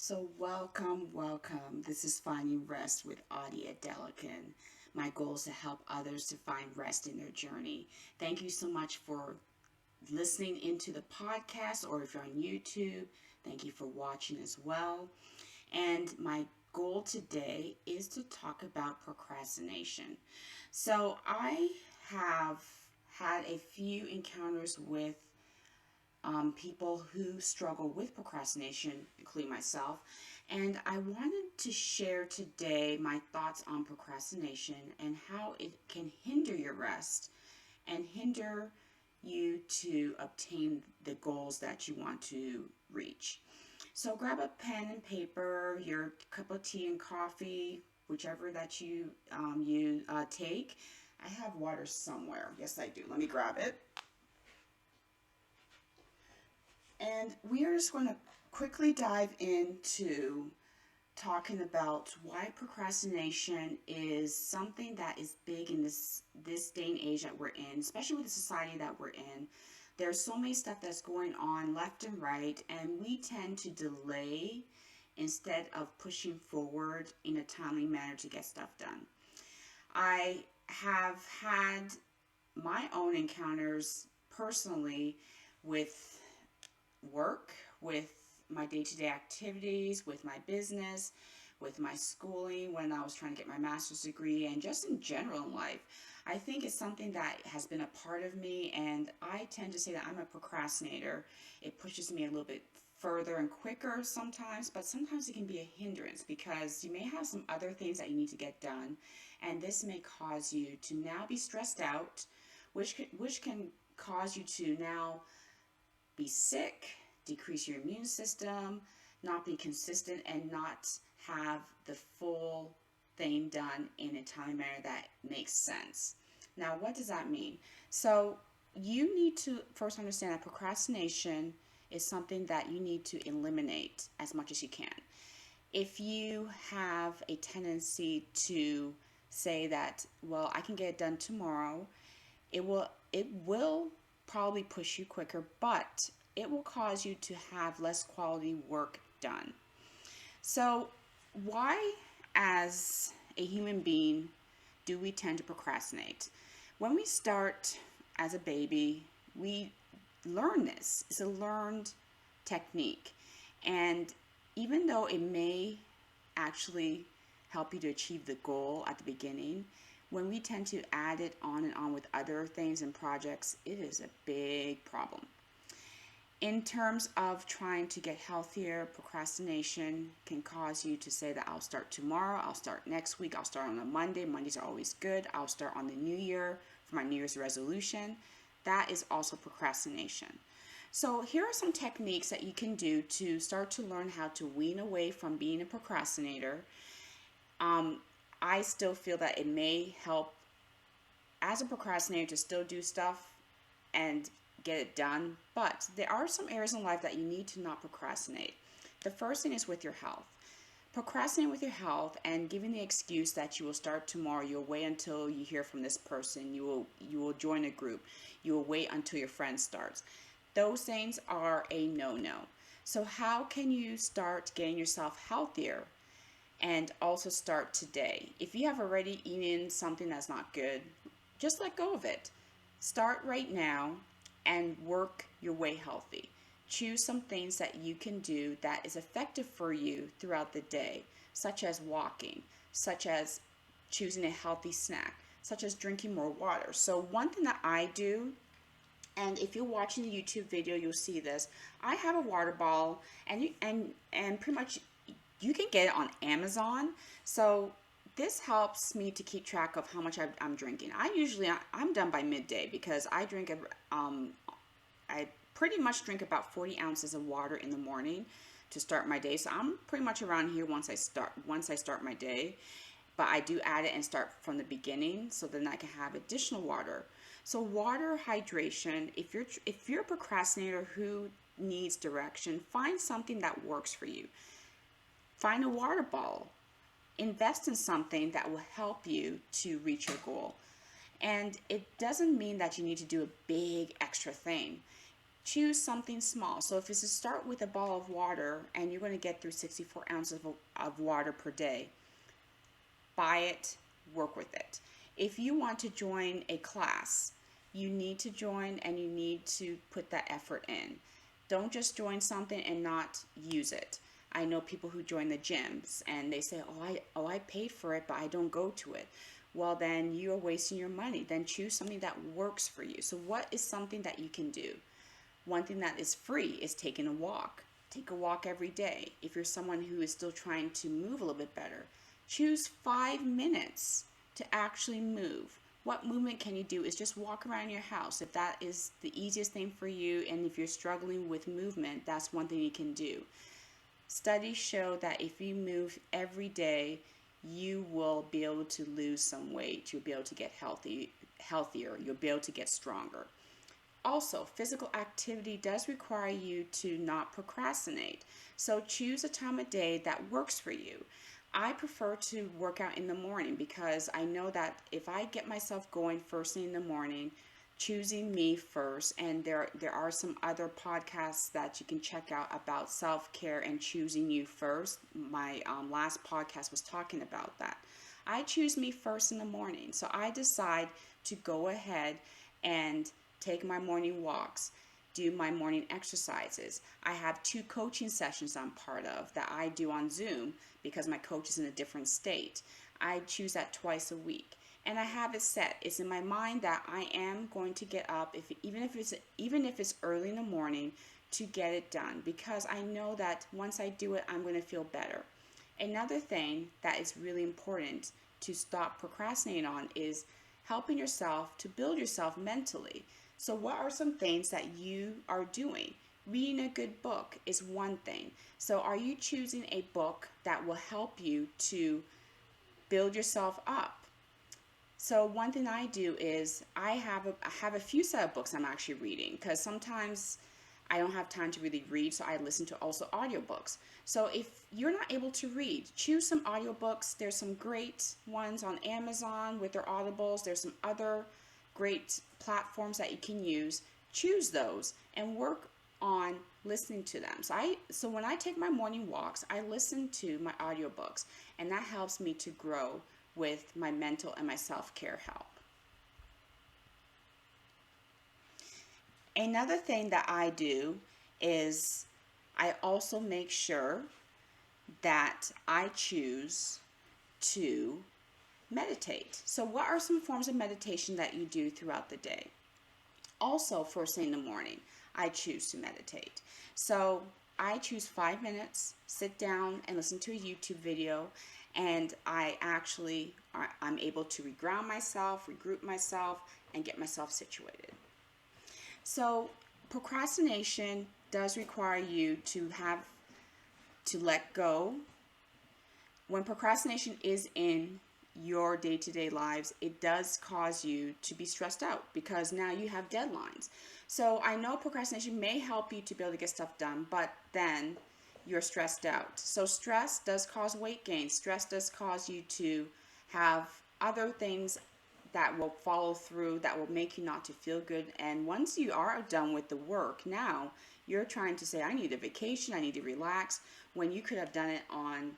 So welcome. This is Finding Rest with Adia Delican. My goal is to help others to find rest in their journey. Thank you so much for listening into the podcast, or if you're on YouTube, thank you for watching as well. And my goal today is to talk about procrastination. So I have had a few encounters with people who struggle with procrastination, including myself. And I wanted to share today my thoughts on procrastination and how it can hinder your rest and hinder you to obtain the goals that you want to reach. So grab a pen and paper, your cup of tea and coffee, whichever that you take. I have water somewhere. Yes, I do. Let me grab it. And we are just going to quickly dive into talking about why procrastination is something that is big in this day and age that we're in, especially with the society that we're in. There's so many stuff that's going on left and right, and we tend to delay instead of pushing forward in a timely manner to get stuff done. I have had my own encounters personally with work, with my day-to-day activities, with my business, with my schooling when I was trying to get my master's degree, and just in general in life. I think it's something that has been a part of me, and I tend to say that I'm a procrastinator. It pushes me a little bit further and quicker sometimes, but sometimes it can be a hindrance because you may have some other things that you need to get done, and this may cause you to now be stressed out, which can cause you to now be sick, decrease your immune system, not be consistent, and not have the full thing done in a timely manner that makes sense. Now, what does that mean? So, you need to first understand that procrastination is something that you need to eliminate as much as you can. If you have a tendency to say that, well, I can get it done tomorrow, it will probably push you quicker, but it will cause you to have less quality work done. So, why, as a human being, do we tend to procrastinate? When we start as a baby, we learn this. It's a learned technique. And even though it may actually help you to achieve the goal at the beginning, when we tend to add it on and on with other things and projects, it is a big problem. In terms of trying to get healthier, procrastination can cause you to say that I'll start tomorrow, I'll start next week, I'll start on a Monday. Mondays are always good. I'll start on the new year for my New Year's resolution. That is also procrastination. So, here are some techniques that you can do to start to learn how to wean away from being a procrastinator. Um, I still feel that it may help as a procrastinator to still do stuff and get it done, but there are some areas in life that you need to not procrastinate. The first thing is with your health. Procrastinate with your health and giving the excuse that you will start tomorrow, you'll wait until you hear from this person, you will join a group, you will wait until your friend starts. Those things are a no-no. So how can you start getting yourself healthier and also start today? If you have already eaten something that's not good, just let go of it. Start right now and work your way healthy. Choose some things that you can do that is effective for you throughout the day, such as walking, such as choosing a healthy snack, such as drinking more water. So one thing that I do, and if you're watching the YouTube video, you'll see this. I have a water bottle, and pretty much you can get it on Amazon. So this helps me to keep track of how much I'm drinking. I'm done by midday because I pretty much drink about 40 ounces of water in the morning to start my day. So I'm pretty much around here once I start my day. But I do add it and start from the beginning so then I can have additional water. So water hydration, if you're a procrastinator who needs direction, find something that works for you. Find a water bottle. Invest in something that will help you to reach your goal. And it doesn't mean that you need to do a big extra thing. choose something small. So if it's to start with a bottle of water and you're going to get through 64 ounces of water per day, buy it, work with it. If you want to join a class, you need to join and you need to put that effort in. Don't just join something and not use it. I know people who join the gyms and they say, I paid for it, but I don't go to it. Well, then you are wasting your money. Then choose something that works for you. So what is something that you can do? One thing that is free is taking a walk. Take a walk every day. If you're someone who is still trying to move a little bit better, choose 5 minutes to actually move. What movement can you do is just walk around your house. If that is the easiest thing for you, and if you're struggling with movement, that's one thing you can do. Studies show that if you move every day, you will be able to lose some weight. You'll be able to get healthier. You'll be able to get stronger. Also, physical activity does require you to not procrastinate. So choose a time of day that works for you. I prefer to work out in the morning because I know that if I get myself going first thing in the morning, choosing me first, and there are some other podcasts that you can check out about self-care and choosing you first. My last podcast was talking about that. I choose me first in the morning, so I decide to go ahead and take my morning walks, do my morning exercises. I have 2 coaching sessions I'm part of that I do on Zoom because my coach is in a different state. I choose that twice a week. And I have it set. It's in my mind that I am going to get up, even if it's early in the morning, to get it done, because I know that once I do it, I'm going to feel better. Another thing that is really important to stop procrastinating on is helping yourself to build yourself mentally. So what are some things that you are doing? Reading a good book is one thing. So are you choosing a book that will help you to build yourself up? So one thing I do is I have a few set of books I'm actually reading, because sometimes I don't have time to really read, so I listen to also audiobooks. So if you're not able to read, choose some audiobooks. There's some great ones on Amazon with their audibles. There's some other great platforms that you can use. Choose those and work on listening to them. So when I take my morning walks, I listen to my audiobooks, and that helps me to grow with my mental and my self-care help. Another thing that I do is I also make sure that I choose to meditate. So what are some forms of meditation that you do throughout the day? Also, first thing in the morning, I choose to meditate. So I choose 5 minutes, sit down and listen to a YouTube video, and I'm able to reground myself, regroup myself, and get myself situated. So procrastination does require you to let go. When procrastination is in your day-to-day lives, it does cause you to be stressed out because now you have deadlines. So I know procrastination may help you to be able to get stuff done, but then you're stressed out. So stress does cause weight gain. Stress does cause you to have other things that will follow through, that will make you not to feel good. And once you are done with the work, now you're trying to say, I need a vacation, I need to relax, when you could have done it on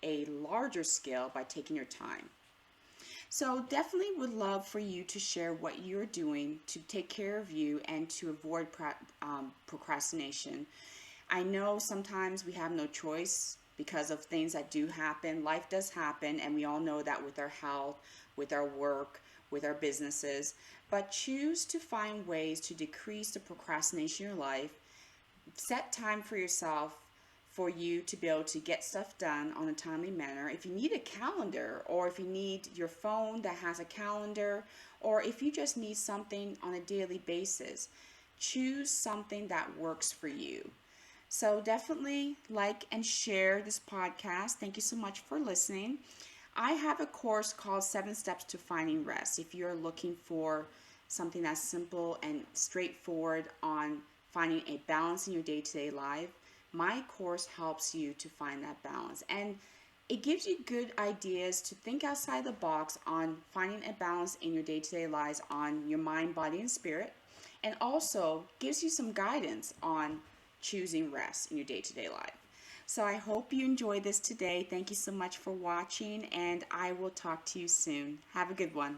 a larger scale by taking your time. So definitely would love for you to share what you're doing to take care of you and to avoid procrastination. I know sometimes we have no choice because of things that do happen. Life does happen, and we all know that with our health, with our work, with our businesses. But choose to find ways to decrease the procrastination in your life. Set time for yourself for you to be able to get stuff done on a timely manner. If you need a calendar, or if you need your phone that has a calendar, or if you just need something on a daily basis, choose something that works for you. So definitely like and share this podcast. Thank you so much for listening. I have a course called 7 Steps to Finding Rest. If you're looking for something that's simple and straightforward on finding a balance in your day-to-day life, my course helps you to find that balance. And it gives you good ideas to think outside the box on finding a balance in your day-to-day lives on your mind, body, and spirit. and also gives you some guidance on choosing rest in your day-to-day life. So I hope you enjoyed this today. Thank you so much for watching, and I will talk to you soon. Have a good one.